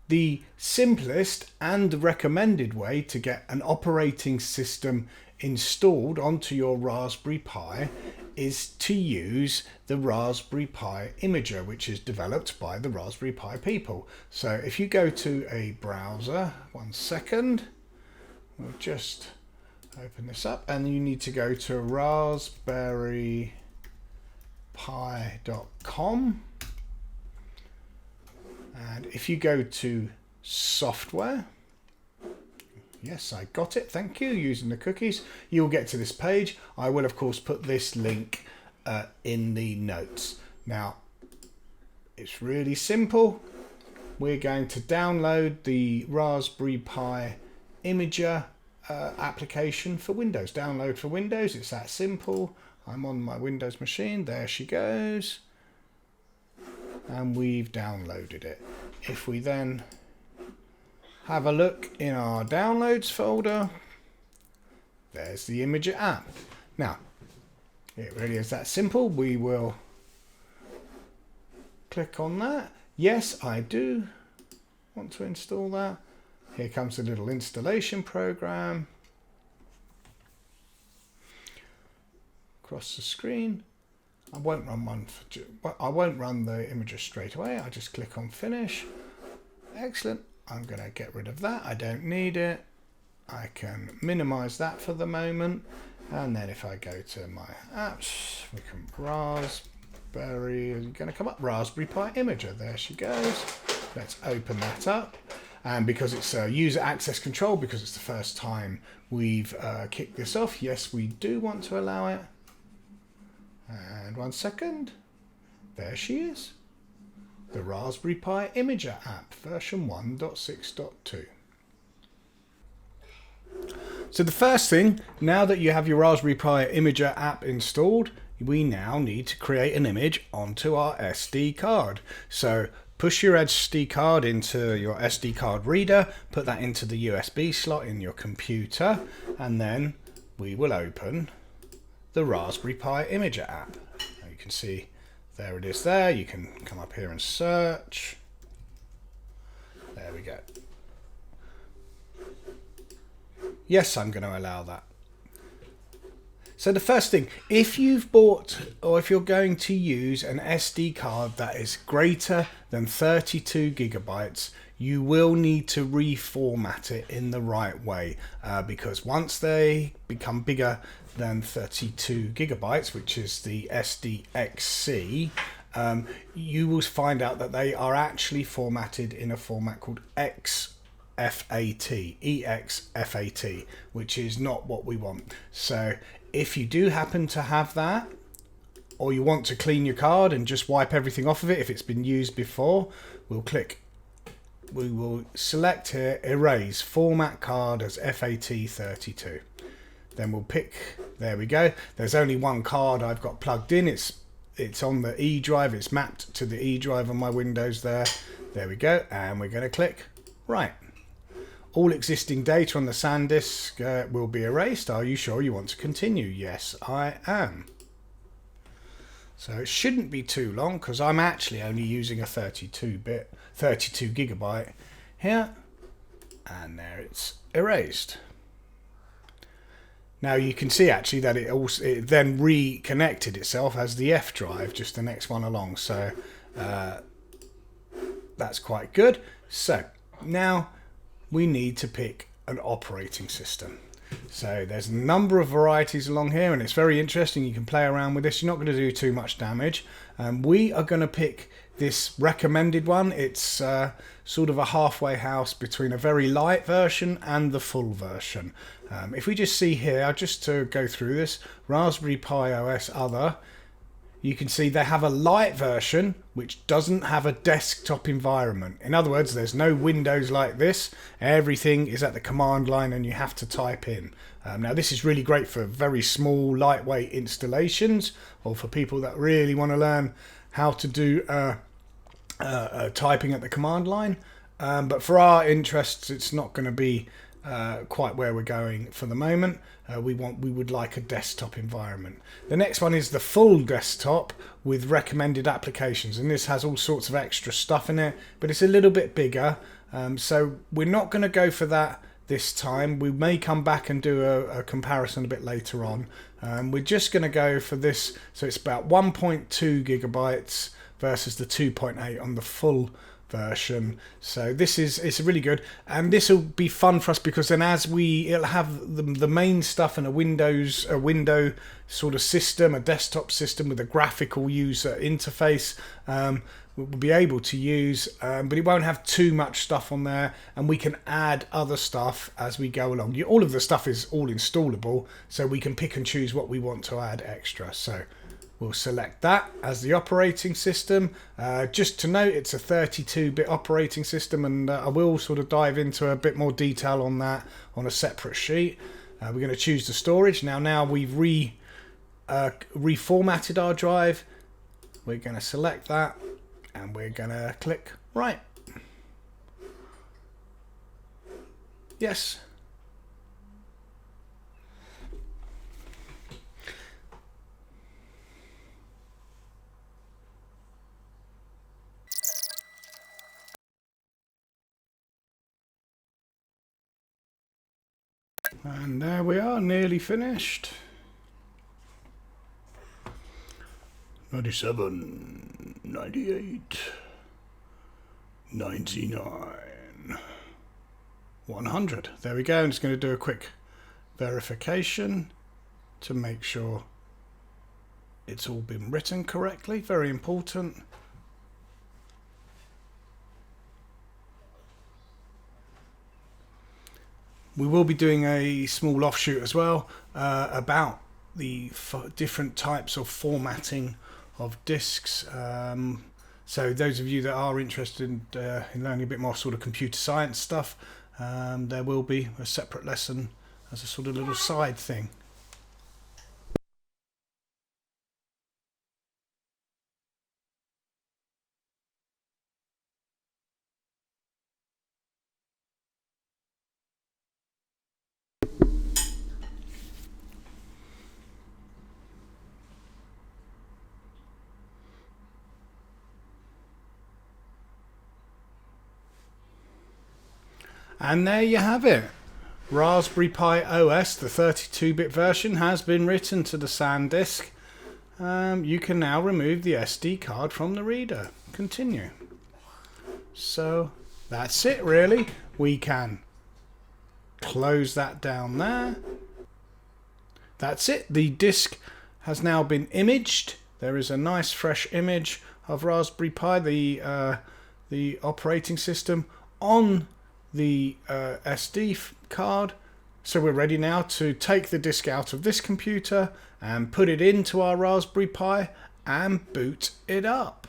the simplest and recommended way to get an operating system installed onto your Raspberry Pi is to use the Raspberry Pi Imager, which is developed by the Raspberry Pi people. So if you go to a browser, 1 second, we'll just open this up, and you need to go to raspberrypi.com, and if you go to software, yes, I got it, thank you, using the cookies, you'll get to this page. I will of course put this link in the notes. Now it's really simple. We're going to download the Raspberry Pi Imager application for Windows. Download for Windows, it's that simple. I'm on my Windows machine, there she goes, and we've downloaded it. If we then have a look in our downloads folder, there's the Imager app. Now it really is that simple. We will click on that. Yes, I do want to install that. Here comes the little installation program. Across the screen. I won't run the Imager straight away. I just click on finish. Excellent. I'm going to get rid of that. I don't need it. I can minimize that for the moment. And then if I go to my apps, we can Raspberry, is going to come up, Raspberry Pi Imager. There she goes. Let's open that up. And because it's user access control, because it's the first time we've kicked this off, yes, we do want to allow it. And 1 second, there she is. The Raspberry Pi Imager app, version 1.6.2. So the first thing, now that you have your Raspberry Pi Imager app installed, we now need to create an image onto our SD card. So push your SD card into your SD card reader, put that into the USB slot in your computer, and then we will open the Raspberry Pi Imager app. Now you can see there it is there. You can come up here and search. There we go. Yes, I'm going to allow that. So the first thing, if you've bought or if you're going to use an SD card that is greater than 32 gigabytes, you will need to reformat it in the right way because once they become bigger than 32 gigabytes, which is the SDXC, you will find out that they are actually formatted in a format called EXFAT, which is not what we want. So if you do happen to have that, or you want to clean your card and just wipe everything off of it if it's been used before, we will select here, erase format card as FAT32. Then we'll pick, there we go. There's only one card I've got plugged in. It's on the E drive. It's mapped to the E drive on my Windows there. There we go. And we're going to click right. All existing data on the SanDisk will be erased. Are you sure you want to continue? Yes, I am. So it shouldn't be too long because I'm actually only using a 32 gigabyte here. And there it's erased. Now you can see actually that it then reconnected itself as the F drive, just the next one along. So that's quite good. So now we need to pick an operating system. So there's a number of varieties along here and it's very interesting. You can play around with this. You're not going to do too much damage. We are going to pick this recommended one. It's sort of a halfway house between a very light version and the full version. If we just see here, just to go through this, Raspberry Pi OS Other, you can see they have a light version which doesn't have a desktop environment. In other words, there's no windows like this. Everything is at the command line and you have to type in. Now this is really great for very small, lightweight installations or for people that really want to learn how to do typing at the command line. But for our interests, it's not going to be quite where we're going for the moment. We would like a desktop environment. The next one is the full desktop with recommended applications, and this has all sorts of extra stuff in it, but it's a little bit bigger. So we're not going to go for that this time. We may come back and do a comparison a bit later on. We're just going to go for this. So it's about 1.2 gigabytes versus the 2.8 on the full version. So it's really good, and this will be fun for us because then it'll have the main stuff in a window sort of system, a desktop system with a graphical user interface. We'll be able to use, but it won't have too much stuff on there, and we can add other stuff as we go along. All of the stuff is all installable, so we can pick and choose what we want to add extra. So we'll select that as the operating system. Just to note, it's a 32-bit operating system, and I will sort of dive into a bit more detail on that on a separate sheet. We're going to choose the storage. Now we've reformatted our drive. We're going to select that, and we're going to click right. Yes. And there we are, nearly finished. 97, 98, 99, 100. There we go. I'm just going to do a quick verification to make sure it's all been written correctly. Very important. We will be doing a small offshoot as well about the different types of formatting of discs. So those of you that are interested in learning a bit more sort of computer science stuff, there will be a separate lesson as a sort of little side thing. And there you have it. Raspberry Pi OS, the 32-bit version, has been written to the SanDisk. You can now remove the SD card from the reader. Continue. So that's it really. We can close that down there. That's it. The disk has now been imaged. There is a nice fresh image of Raspberry Pi, the operating system, on the SD card. So we're ready now to take the disk out of this computer and put it into our Raspberry Pi and boot it up.